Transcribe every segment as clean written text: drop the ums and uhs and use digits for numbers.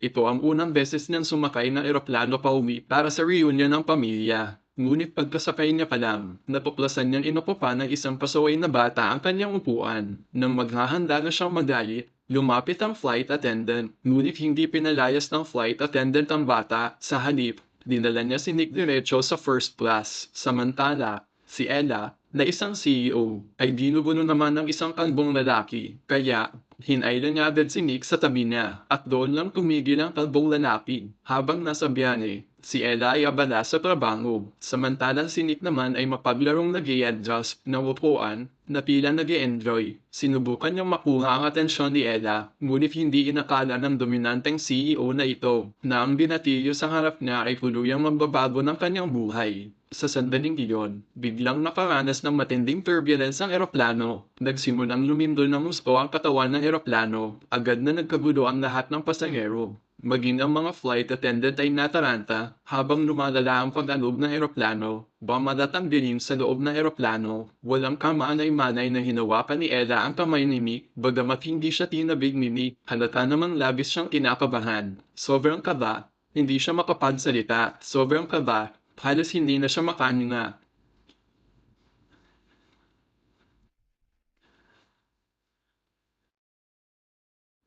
Ito ang unang beses niyang sumakay ng eroplano pauwi para sa reunion ng pamilya. Ngunit pagkasakay niya pa lang, natuklasan niyang inupo pa ng isang pasaway na bata ang kanyang upuan. Nang maghahanda na siyang magalit, lumapit ang flight attendant. Ngunit hindi pinalayas ng flight attendant ang bata. Sa halip, dinala niya si Nick diretso sa first class. Samantala, si Ella, na isang CEO, ay ginugulo naman ng isang kalbong lalaki. Kaya, hinailan niya agad si Nick sa tabi niya at doon lang tumigil ang kalbong lalaki. Habang nasa biyahe, si Ella ay abala sa trabaho. Samantalang si Nick naman ay mapaglarong nag-i-adjust ng upuan na tila nag-i-enjoy. Sinubukan niyang makuha ang atensyon ni Ella, ngunit hindi inakala ng dominanteng CEO na ito na ang binatilyo sa harap niya ay tuluyang magbabago ng kanyang buhay. Sa sandaling iyon, biglang nakaranas ng matinding turbulence ang eroplano. Nagsimulang lumindol ng husto ang katawan ng eroplano. Agad na nagkagulo ang lahat ng pasahero. Maging ang mga flight attendant ay nataranta habang lumalala ang pag-alog ng eroplano. Bumalat ang dilim sa loob ng eroplano. Walang kamanay-manay na hinawakan ni Ella ang kamay ni Mick, bagamat hindi siya tinabig ni Mick. Halata namang labis siyang kinakabahan. Sobrang kaba, hindi siya makapagsalita. Sobrang kaba, halos hindi na siya makahinga.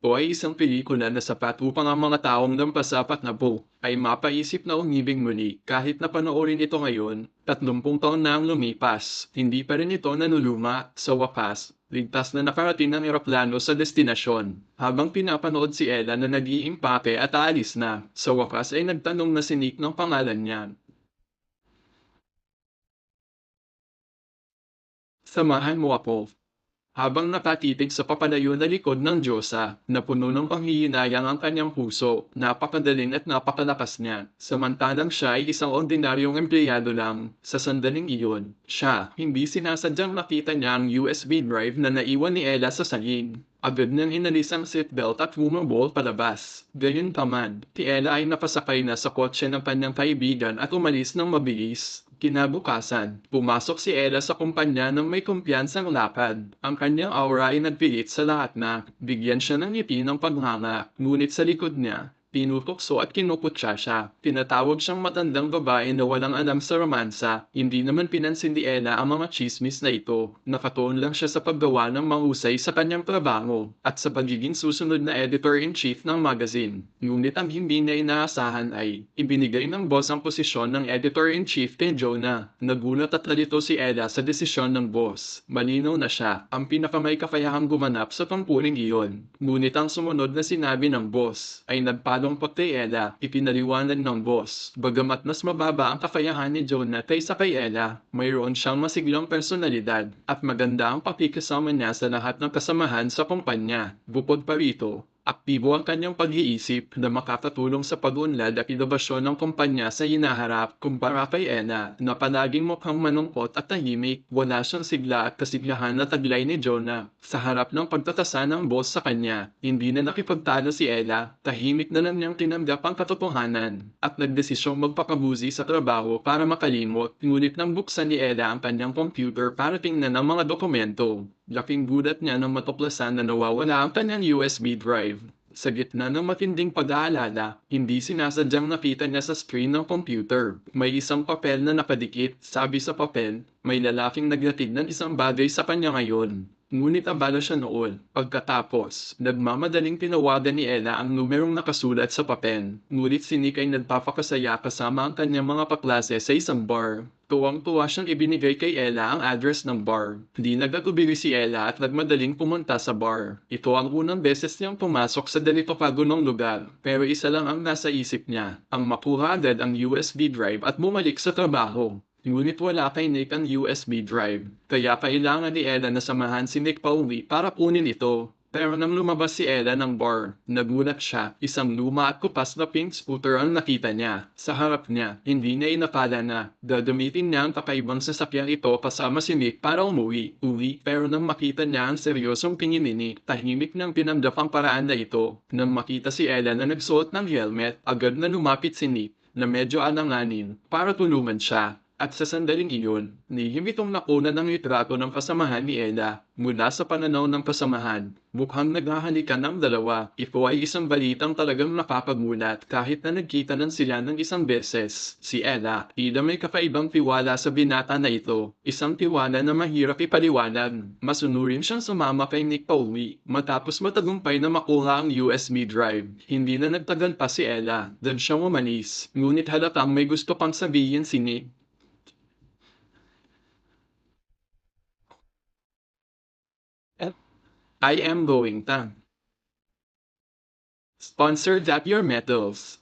O ay isang pelikula na sapat upang ang mga taong nampasapat na po ay mapaisip na umibig muli kahit na panoorin ito ngayon, 30 taon na ang lumipas, hindi pa rin ito nanuluma. Sa wakas, ligtas na nakarating ang eroplano sa destinasyon. Habang pinapanood si Ella na nag-iimpake at aalis na, sa wakas ay nagtanong na si Nick ng pangalan niya. Samahan mo ako. Habang nakatitig sa papalayo na likod ng Diyosa, na puno ng panghihinayang ang kanyang puso, napakadaling at napakalakas niya. Samantalang siya ay isang ordinaryong empleyado lang. Sa sandaling iyon, siya, hindi sinasadyang nakita niya ang USB drive na naiwan ni Ella sa salin. Agad niyang inalis ang seatbelt at bumabol palabas. Gayunpaman, si Ella ay napasakay na sa kotse ng kanyang kaibigan at umalis ng mabilis. Kinabukasan, pumasok si Ella sa kumpanya ng may kumpiyansang lakad. Ang kanyang aura ay nagpilit sa lahat na bigyan siya ng ngiti ng paghanga, ngunit sa likod niya, pinupukso at kinuputsa siya. Tinatawag siyang matandang babae na walang alam sa romansa. Hindi naman pinansin ni Ella ang mga chismis na ito. Nakatuon lang siya sa paggawa ng mahusay sa kanyang trabaho at sa pagiging susunod na editor-in-chief ng magazine. Ngunit ang hindi niya inaasahan ay ibinigay ng boss ang posisyon ng editor-in-chief kay Jonah. Nagulat at nalito si Ella sa desisyon ng boss. Malinaw na siya ang pinakamay kakayahang gumanap sa pampuling iyon. Ngunit ang sumunod na sinabi ng boss ay nagpalungkot kay Ella. Ipinaliwanag ng boss, bagamat mas mababa ang kakayahan ni Jonah kaysa kay Ella, mayroon siyang masiglang personalidad at maganda ang pakikisama niya sa lahat ng kasamahan sa kumpanya. Bukod pa rito, aktibo ang kanyang pag-iisip na makakatulong sa pag-unlad at inobasyon ng kumpanya sa hinaharap. Kumpara kay Ena na palaging mukhang manungkot at tahimik, wala siyang sigla at kasiglahan na taglay ni Jonah. Sa harap ng pagtatasa ng boss sa kanya, hindi na nakipagtalo si Ella, tahimik na lang niyang tinanggap ang katotohanan at nagdesisyong magpakabuzi sa trabaho para makalimot. Ngunit nang buksan ni Ella ang kanyang computer para tingnan ang mga dokumento, laking gulat niya nang matuklasan na nawawala ang kanyang USB drive. Sa gitna ng matinding pag-aalala, hindi sinasadyang nakita niya sa screen ng computer. May isang papel na nakadikit. Sabi sa papel, may lalaking naglatid ng isang bagay sa kanya ngayon. Ngunit abala siya noon. Pagkatapos, nagmamadaling tinawagan ni Ella ang numerong nakasulat sa papel. Ngunit si Nick ay nagpapakasaya kasama ang kanyang mga kaklase sa isang bar. Tuwang-tuwa siyang ibinigay kay Ella ang address ng bar. Hindi nagkatubili si Ella at nagmadaling pumunta sa bar. Ito ang unang beses niyang pumasok sa ganito kagunong lugar. Pero isa lang ang nasa isip niya, ang makuha agad ang USB drive at bumalik sa trabaho. Ngunit wala kay Nick ang USB drive, kaya kailangan ni Ella na samahan si Nick pauwi para kunin ito. Pero nang lumabas si Ella ng bar, nagulat siya. Isang luma at kupas na pink scooter ang nakita niya. Sa harap niya, hindi niya inakala na gagamitin niya ang kakaibang sasakyan ito kasama si Nick para umuwi. Pero nang makita niya ang seryosong tingin ni Nick, tahimik nang pinamdap ang paraan na ito. Nang makita si Ella na nagsuot ng helmet, agad na lumapit si Nick na medyo alanganin para tulungan siya. At sa sandaling iyon, nihim itong nakuna ng litrato ng kasamahan ni Ella mula sa pananaw ng kasamahan. Mukhang naghahalikan ng dalawa. Ito ay isang balitang talagang nakakagulat kahit na nagkita ng sila ng isang beses. Si Ella, tila may kakaibang tiwala sa binata na ito. Isang tiwala na mahirap ipaliwanag. Masunurin siyang sumama kay Nick pauwi matapos matagumpay na makuha ang USB drive. Hindi na nagtagal pa si Ella. Doon siyang umalis. Ngunit halatang may gusto pang sabihin si Nick. I am going to sponsor that your metals.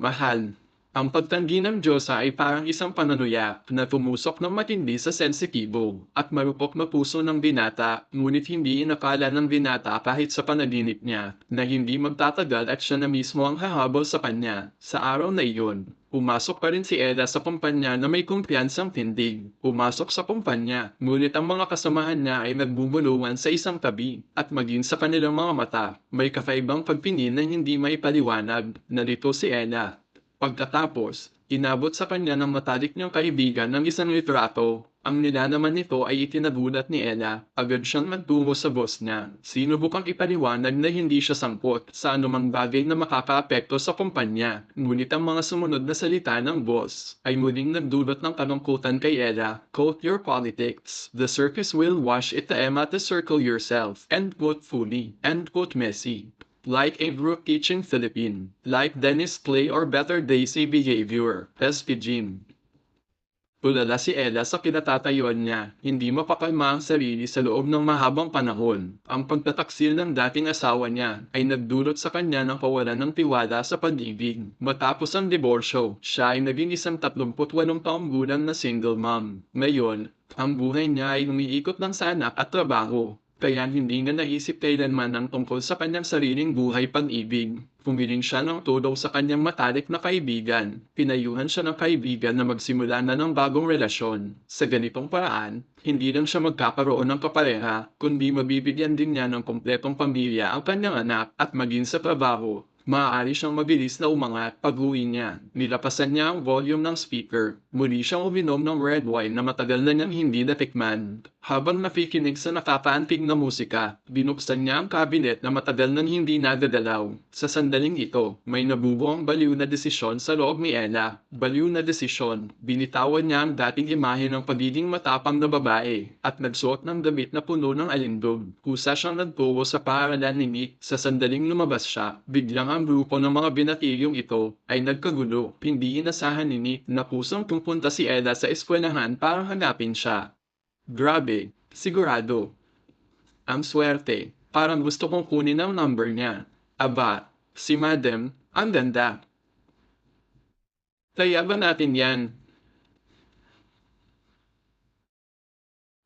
Mahal. Ang pagtanggi ng Diyosa ay parang isang panunuya na tumusok ng matindi sa sensitibo at marupok na puso ng binata, ngunit hindi inakala ng binata kahit sa panaginip niya na hindi magtatagal at siya na mismo ang hahabol sa kanya. Sa araw na iyon, pumasok pa rin si Ella sa kumpanya na may kumpiyansang tindig. Pumasok sa kumpanya, ngunit ang mga kasamahan niya ay nagbubulungan sa isang tabi at maging sa kanilang mga mata, may kakaibang pagpingin na hindi maipaliwanag. Narito si Ella. Pagkatapos, inabot sa kanya ng matalik niyang kaibigan ng isang litrato. Ang nilalaman nito ay itinagulat ni Ella. Agad siyang nagtungo sa boss niya. Sinubukang ipaliwanag na hindi siya sangkot sa anumang bagay na makakaapekto sa kumpanya. Ngunit ang mga sumunod na salita ng boss ay muling nagdulot ng kalungkutan kay Ella. Quote your politics. The circus will wash it at the circle yourself. End quote fully. End quote Messi. Like a group teaching Philippine, like Dennis Clay or better Daisy behavior, SP Jim. Tulala si Ella sa kinatatayuan niya, hindi mapakalma ang sarili sa loob ng mahabang panahon. Ang pagtataksil ng dating asawa niya ay nagdulot sa kanya ng kawalan ng tiwala sa pag-ibig. Matapos ang diborsyo, siya ay naging isang 38 taong gulang na single mom. Ngayon, ang buhay niya ay umiikot ng sa anak at trabaho. Kaya hindi na naisip kailanman ang tungkol sa kanyang sariling buhay pag-ibig. Pumiling siya ng tulong sa kanyang matalik na kaibigan. Pinayuhan siya ng kaibigan na magsimula na ng bagong relasyon. Sa ganitong paraan, hindi lang siya magkakaroon ng kapareha, kundi mabibigyan din niya ng kompletong pamilya ang kanyang anak at maging sa trabaho. Maaari siyang mabilis na umangat pag-uwi niya. Nilapasan niya ang volume ng speaker. Muli siyang uminom ng red wine na matagal na niyang hindi natikman. Habang nakikinig sa nakakaantig na musika, binuksan niya ang kabinet na matagal nang hindi nadadalaw. Sa sandaling ito, may nabubuong baliw na desisyon sa loob ni Ella. Baliw na desisyon. Binitawan niya ang dating imahe ng pagiging matapang na babae at nagsuot ng damit na puno ng alindog. Kusa siyang nagtungo sa paaralan ni Nick. Sa sandaling lumabas siya, biglang ang grupo ng mga binatilyong ito ay nagkagulo. Hindi inasahan ni Nick na kusang pupunta si Ella sa eskwelahan para hanapin siya. Grabe, sigurado. Ang swerte, parang gusto kong kunin ang number niya. Aba, si Madam, ang ganda. Kaya ba natin yan?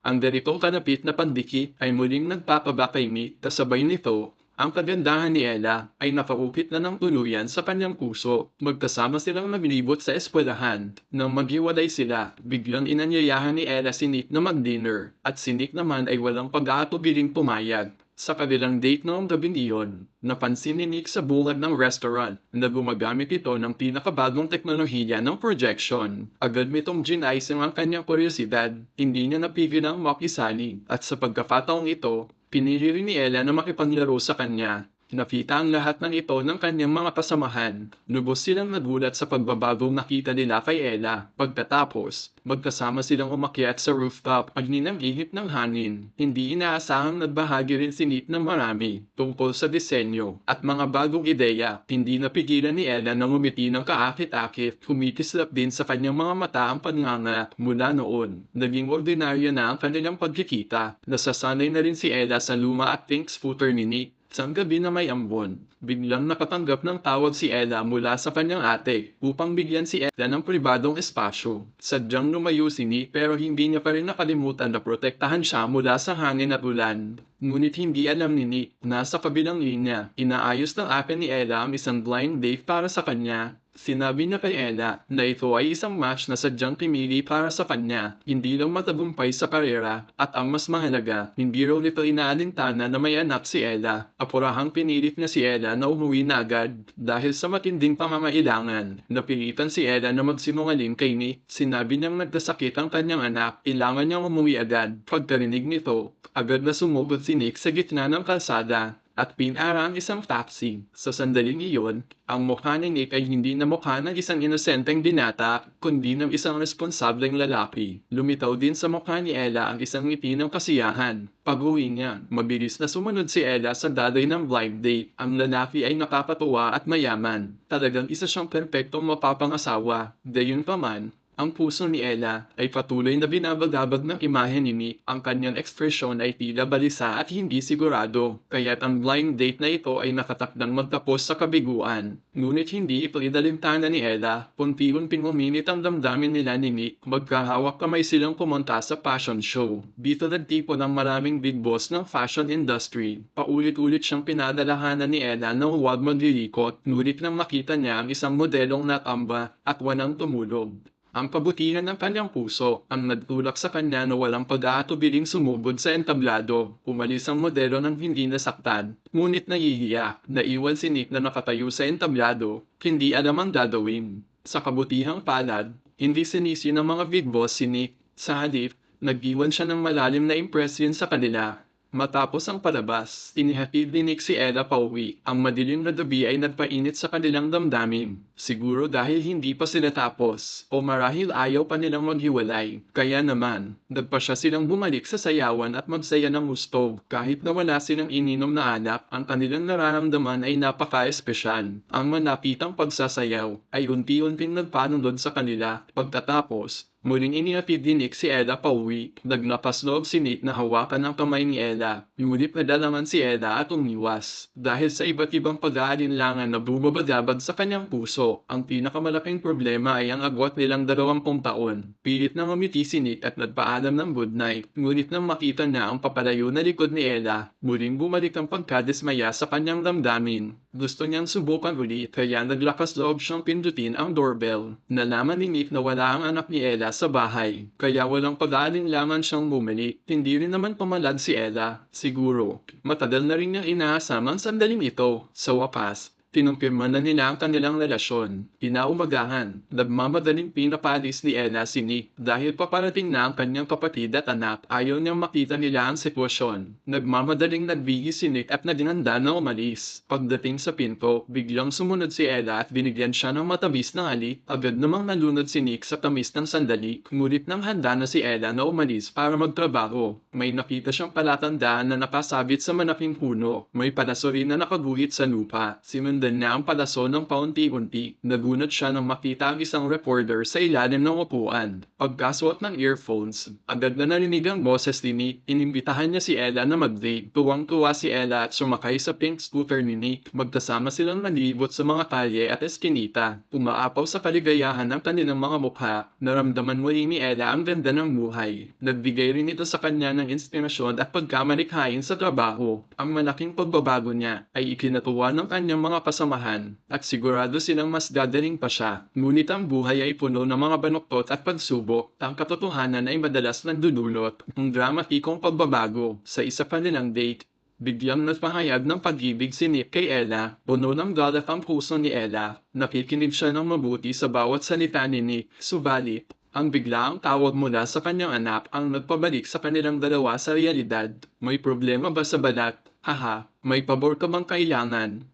Ang ganitong kanapit na pandikit ay muling nagpapaba kay Nick kasabay nito. Ang kagandahan ni Ella ay nakaukit na ng tuluyan sa kanyang puso. Magkasama silang naglibot sa eskwelahan. Nang maghiwalay sila, biglang inanyayahan ni Ella si Nick na mag-dinner at si Nick naman ay walang pag-aatubiling pumayag. Sa kabilang date noong gabing iyon, napansin ni Nick sa bungad ng restaurant na gumagamit ito ng pinakabagong teknolohiya ng projection. Agad nitong ginaising ang kanyang kuryosidad, hindi niya napigil ang makisali at sa pagkakataong ito, pinili rin ni Ella na makipaglaro sa kanya. Nakita ang lahat ng ito ng kanyang mga kasamahan. Lubos silang nagulat sa pagbabagong nakita nila kay Ella. Pagkatapos, magkasama silang umakyat sa rooftop at ninang-ihip ng hangin. Hindi inaasahang nagbahagi rin si Nick ng marami tungkol sa disenyo at mga bagong ideya. Hindi napigilan ni Ella na ngumiti ng kaakit-akit. Kumikislap din sa kanyang mga mata ang panganga mula noon. Naging ordinaryo na ang kanilang pagkikita. Nasasanay na rin si Ella sa luma at pink scooter ni Nick. Isang gabi na may ambon, biglang nakatanggap ng tawag si Ella mula sa kanyang ate upang bigyan si Ella ng pribadong espasyo. Sadyang lumayo si Nick pero hindi niya pa rin nakalimutan na protektahan siya mula sa hangin at ulan. Ngunit hindi alam ni Nick na sa kabilang linya, inaayos ng ate ni Ella ang isang blind date para sa kanya. Sinabi niya kay Ella na ito ay isang match na sadyang pinili para sa kanya, hindi lang matagumpay sa karera, at ang mas mahalaga, hindi raw nito inaalintana na may anak si Ella. Apurahang pinilit niya si Ella na umuwi na agad dahil sa matinding pangangailangan. Napilitan si Ella na magsinungaling kay Nick. Sinabi niyang nagkasakit ang kanyang anak, kailangan niyang umuwi agad. Pagkarinig nito, agad na sumugod si Nick sa gitna ng kalsada at pinara ang isang taxi. Sa sandaling iyon, ang mukha ni Nick ay hindi na mukha ng isang inosenteng binata, kundi ng isang responsableng lalaki. Lumitaw din sa mukha ni Ella ang isang ngiti ng kasiyahan. Pag-uwi niya, mabilis na sumunod si Ella sa daday ng blind date. Ang lalaki ay nakakatuwa at mayaman. Talagang isa siyang perpektong mapapangasawa. Gayunpaman, ang puso ni Ella ay patuloy na binabagabag ng imahe ni Nick. Ang kanyang ekspresyon ay tila balisa at hindi sigurado, kaya't ang blind date na ito ay nakatakdang magtapos sa kabiguan. Ngunit hindi ito idalintana ni Ella, unti-unting uminit ang damdamin nila ni Nick. Magkahawak kamay silang pumunta sa fashion show. Dito nagtipon ng maraming big boss ng fashion industry. Paulit-ulit siyang pinadalahanan ni Ella na huwag maglilikot, ngunit nang makita niya ang isang modelong natamba at walang tumulog. Ang kabutihan ng kanyang puso ang nagtulak sa kanya na walang pag-aatubiling sumubod sa entablado. Umalis ang modelo ng hindi nasaktan, ngunit nahihiya. Naiwan si Nick na nakatayo sa entablado, hindi alam ang gagawin. Sa kabutihang palad, hindi sinisi ng mga big boss si Nick. Sa halip, nag-iwan siya ng malalim na impresyon sa kanila. Matapos ang palabas, inihatid ni Nick si Ella pauwi. Ang madilim na gabi ay nagpainit sa kanilang damdamin. Siguro dahil hindi pa sila tapos, o marahil ayaw pa nilang maghiwalay. Kaya naman, nagpasya silang bumalik sa sayawan at magsaya ng gusto. Kahit na wala silang ininom na alak, ang kanilang nararamdaman ay napaka-espesyal. Ang manapitang pagsasayaw ay unti-unting nagpanunod sa kanila. Pagtatapos, muling inihatid ni Nick si Ella pauwi. Naglakas loob si Nick na hawakan ang kamay ni Ella. Ngunit nadalaman si Ella at umiwas. Dahil sa iba't ibang pag-aalinlangan na bumabagabag sa kanyang puso, ang pinakamalaking problema ay ang agwat nilang 20 taon. Pilit na ngumiti si Nick at nagpaalam ng good night. Ngunit nang makita niya ang papalayo na likod ni Ella, muling bumalik ang pagkadismaya sa kanyang damdamin. Gusto niyang subukan ulit, kaya naglakas loob siyang pindutin ang doorbell. Nalaman ni Nick na wala ang anak ni Ella sa bahay, kaya walang pag-aalinlangan siyang bumalik. Hindi rin naman pumalad si Ella. Siguro, matagal na rin niyang inaasam ang sandaling ito. Sa wakas, kinumpirma na nila ang kanilang relasyon. Kinaumagahan, nagmamadaling pinapalis ni Ella si Nick dahil paparating na ang kanyang kapatid at anak. Ayaw niyang makita nila ang sitwasyon. Nagmamadaling nagbigi si Nick at naghanda na umalis. Pagdating sa pinto, biglang sumunod si Ella at binigyan siya ng matamis na halik. Agad namang nalunod si Nick sa tamis ng sandali. Ngunit nang handa na si Ella na umalis para magtrabaho, may nakita siyang palatandaan na nakasabit sa malaking puno. May palaso rin na nakaguhit sa lupa. Sinundan niya ang palaso ng paunti-unti. Nagunat siya nang makita ang isang reporter sa ilalim ng upuan. Pagkasuot ng earphones, agad na narinig ang boses ni Nick. Inimbitahan niya si Ella na mag-date. Tuwang-tuwa si Ella at sumakay sa pink scooter ni Nick. Magkasama silang malibot sa mga kalye at eskinita. Umaapaw sa kaligayahan ng kanilang mga mukha. Naramdaman muli ni Ella ang ganda ng buhay. Nagbigay rin ito sa kanya ng inspirasyon at pagkamalikhain sa trabaho. Ang malaking pagbabago niya ay ikinatuwa ng kanyang mga kasamahan at sigurado silang mas dadaling pa siya. Ngunit ang buhay ay puno ng mga banuktot at pagsubok. Ang katotohanan ay madalas nagdudulot ng dramatikong pagbabago. Sa isa pa nilang date, biglang nagpahayag ng pag-ibig si Nick kay Ella. Puno ng galit ang puso ni Ella. Nakikinig siya ng mabuti sa bawat salita ni Nick. Subalit, ang biglaang tawag mula sa kanyang anak ang nagpabalik sa kanilang dalawa sa realidad. May problema ba sa balat? Haha, may pabor ka bang kailangan?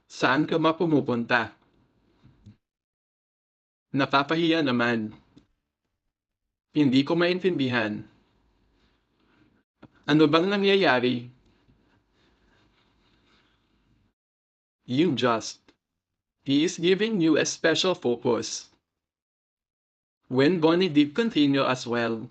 Saan ka ba pumupunta? Napapahiya naman. Hindi ko maintindihan. Ano bang nangyayari? You just. He is giving you a special focus. When Bonnie did continue as well.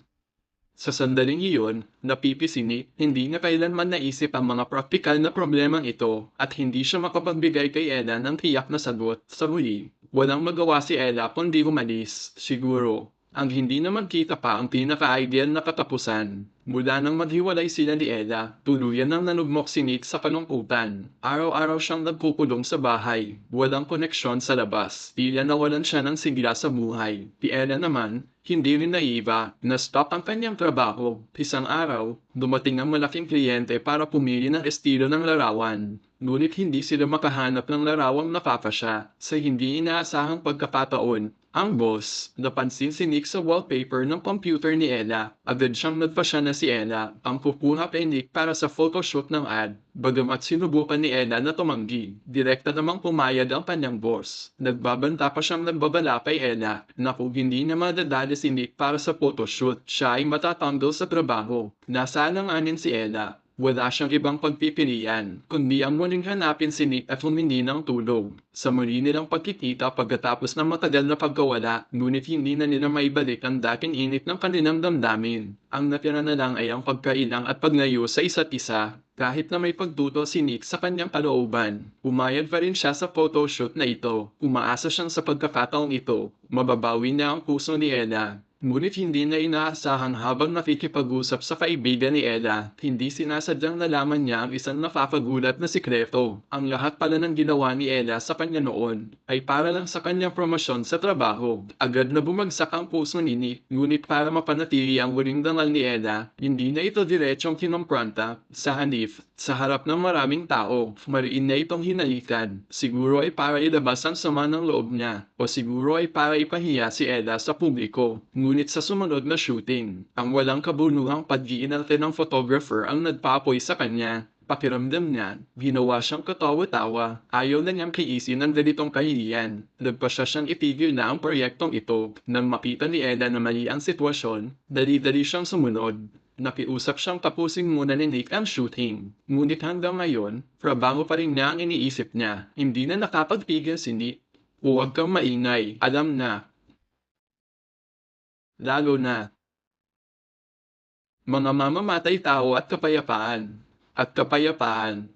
Sa sandaling iyon, napipisini, hindi na kailanman naisip ang mga praktikal na problemang ito at hindi siya makapagbigay kay Ella ng tiyak na sagot. Sa muli, walang magawa si Ella kundi umalis. Siguro, Ang hindi naman kita pa ang pinaka-ideal na katapusan. Mula nang maghiwalay sila ni Ella, tuluyan nang nanugmok si Nick sa kalungkutan. Araw-araw siyang nagkukulong sa bahay, walang koneksyon sa labas. Tila nawalan siya ng sigla sa buhay. Si Ella naman, hindi rin naiba, na-stop ang kanyang trabaho. Isang araw, dumating ang malaking kliyente para pumili ng estilo ng larawan. Ngunit hindi sila makahanap ng larawang nakakasya. Sa hindi inaasahang pagkakataon, ang boss, napansin si Nick sa wallpaper ng computer ni Ella. Agad siyang nagpasya na si Ella ang kukuha kay Nick para sa photoshoot ng ad. Bagamat sinubukan ni Ella na tumanggi, direkta namang pumayag ang kanyang boss. Nagbabanta pa siyang nagbabala kay Ella na kung hindi na madadali si Nick para sa photoshoot, siya ay matatanggal sa trabaho. Nasa alanganin si Ella. Wala siyang ibang pagpipilian, kundi ang muling hanapin si Nick at humingi ng tulong. Sa muli nilang pagkikita pagkatapos ng matagal na pagkawala, ngunit hindi na nila maibalik ang dating init ng kanilang damdamin. Ang natira na lang ay ang pagkailang at paglayo sa isa't isa. Kahit na may pagdutol si Nick sa kanyang kalooban, pumayag pa rin siya sa photoshoot na ito. Umaasa siyang sa pagkakataong ito, mababawi niya ang puso ni Ella. Ngunit hindi na inaasahan habang nakikipag-usap sa kaibigan ni Ella, hindi sinasadyang nalaman niya ang isang nakakagulat na sikreto. Ang lahat pala ng ginawa ni Ella sa kanya noon ay para lang sa kanyang promosyon sa trabaho. Agad na bumagsak ang puso ni Nick, ngunit para mapanatili ang huling dangal ni Ella, hindi na ito diretsong kinompranta. Sa halip, sa harap ng maraming tao, mariin na itong hinalikan. Siguro ay para ilabas ang sama ng loob niya, o siguro ay para ipahiya si Ella sa publiko. Ngunit sa sumunod na shooting, ang walang kabuluhang pag-iinarte ng photographer ang nagpapoy sa kanya. Pakiramdam niya, ginawa siyang katawa-tawa. Ayaw na niyang kiisin ang ganitong kahihiyan. Nagpasya siyang itigil na ang proyektong ito. Nang makita ni Ella na mali ang sitwasyon, dali-dali siyang sumunod. Nakiusap siyang tapusin muna ni Nick ang shooting. Ngunit hanggang ngayon, trabaho pa rin niya ang iniisip niya. Hindi na nakapagpigil si Nick. Huwag kang maingay, alam na. Lalo na, mga mamamatay tao at kapayapaan. At kapayapaan.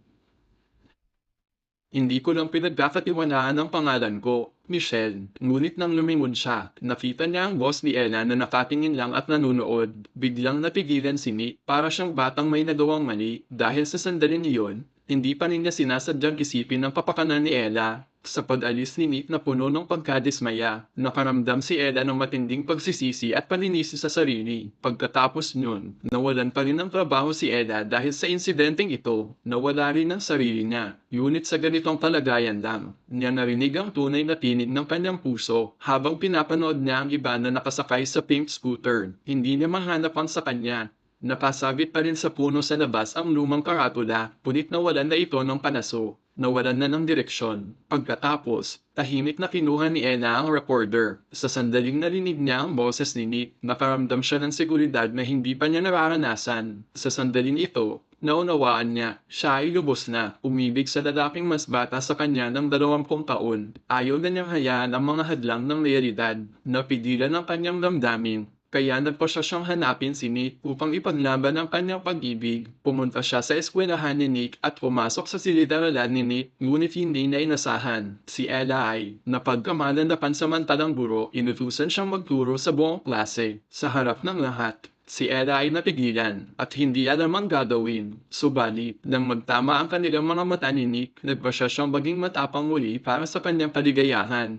Hindi ko lang pinagkakatiwalaan ang pangalan ko, Michelle. Ngunit nang lumingon siya, nakita niya ang boss ni Ella na nakatingin lang at nanunood. Biglang napigilan si Nick para siyang batang may nagawang mali. Dahil sa sandaling iyon, hindi pa rin niya sinasadyang isipin ang papakanan ni Ella. Sa pag-alis ni Nick na puno ng pagkadismaya, nakaramdam si Ella ng matinding pagsisisi at paninisi sa sarili. Pagkatapos nun, nawalan pa rin ng trabaho si Ella dahil sa insidenteng ito, nawala rin ang sarili niya. Ngunit sa ganitong kalagayan lang, niya narinig ang tunay na tinig ng kanyang puso habang pinapanood niya ang iba na nakasakay sa pink scooter. Hindi niya mahanap ang sa kanya. Nakasabit pa rin sa puno sa labas ang lumang karatula, punit nawalan na ito ng panaso. Nawalan na ng direksyon. Pagkatapos, tahimik na kinuha ni Ella ang recorder. Sa sandaling narinig niya ang boses ni Nick, nakaramdam siya ng seguridad na hindi pa niya nararanasan. Sa sandaling ito, naunawaan niya, siya ay lubos na, umibig sa lalaking mas bata sa kanya ng 20 taon. Ayaw na niyang hayaan ang mga hadlang ng realidad, napigilan ang kanyang damdamin. Kaya nagpasya siyang hanapin si Nick upang ipaglaban ang kanyang pag-ibig. Pumunta siya sa eskwelahan ni Nick at pumasok sa silid-aralan ni Nick, ngunit hindi na inasahan. Si Ella ay napagkamalan na pansamantalang guro, inutusan siyang magturo sa buong klase. Sa harap ng lahat, si Ella ay napigilan at hindi alam ang gagawin. Subalit, nang magtama ang kanilang mga mata ni Nick, nagpasya siyang maging matapang muli para sa kanyang kaligayahan.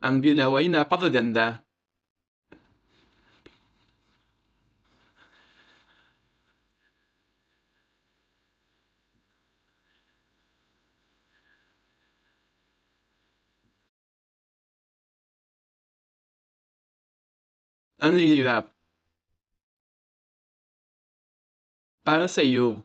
Ang ginawa ay napakaganda. Ang hirap. Para sa iyo.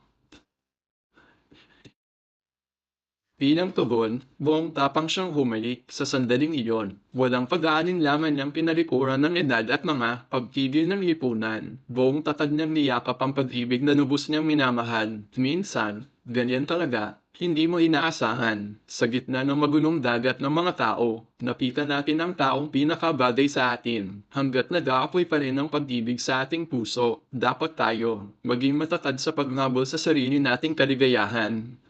Bilang tugon, buong tapang siyang humalik sa sandaling iyon. Walang pag-aalinlangan niyang pinalikuran ng edad at mga pagpigil ng lipunan. Buong tatag niyang niyakap ang pag-ibig na lubos niyang minamahal. Minsan, ganyan talaga. Hindi mo inaasahan. Sa gitna ng magulong dagat ng mga tao, nakita natin ang taong pinakabagay sa atin. Hanggat nag-aapoy pa rin ang pag-ibig sa ating puso, dapat tayo maging matatag sa pagngabol sa sarili nating kaligayahan.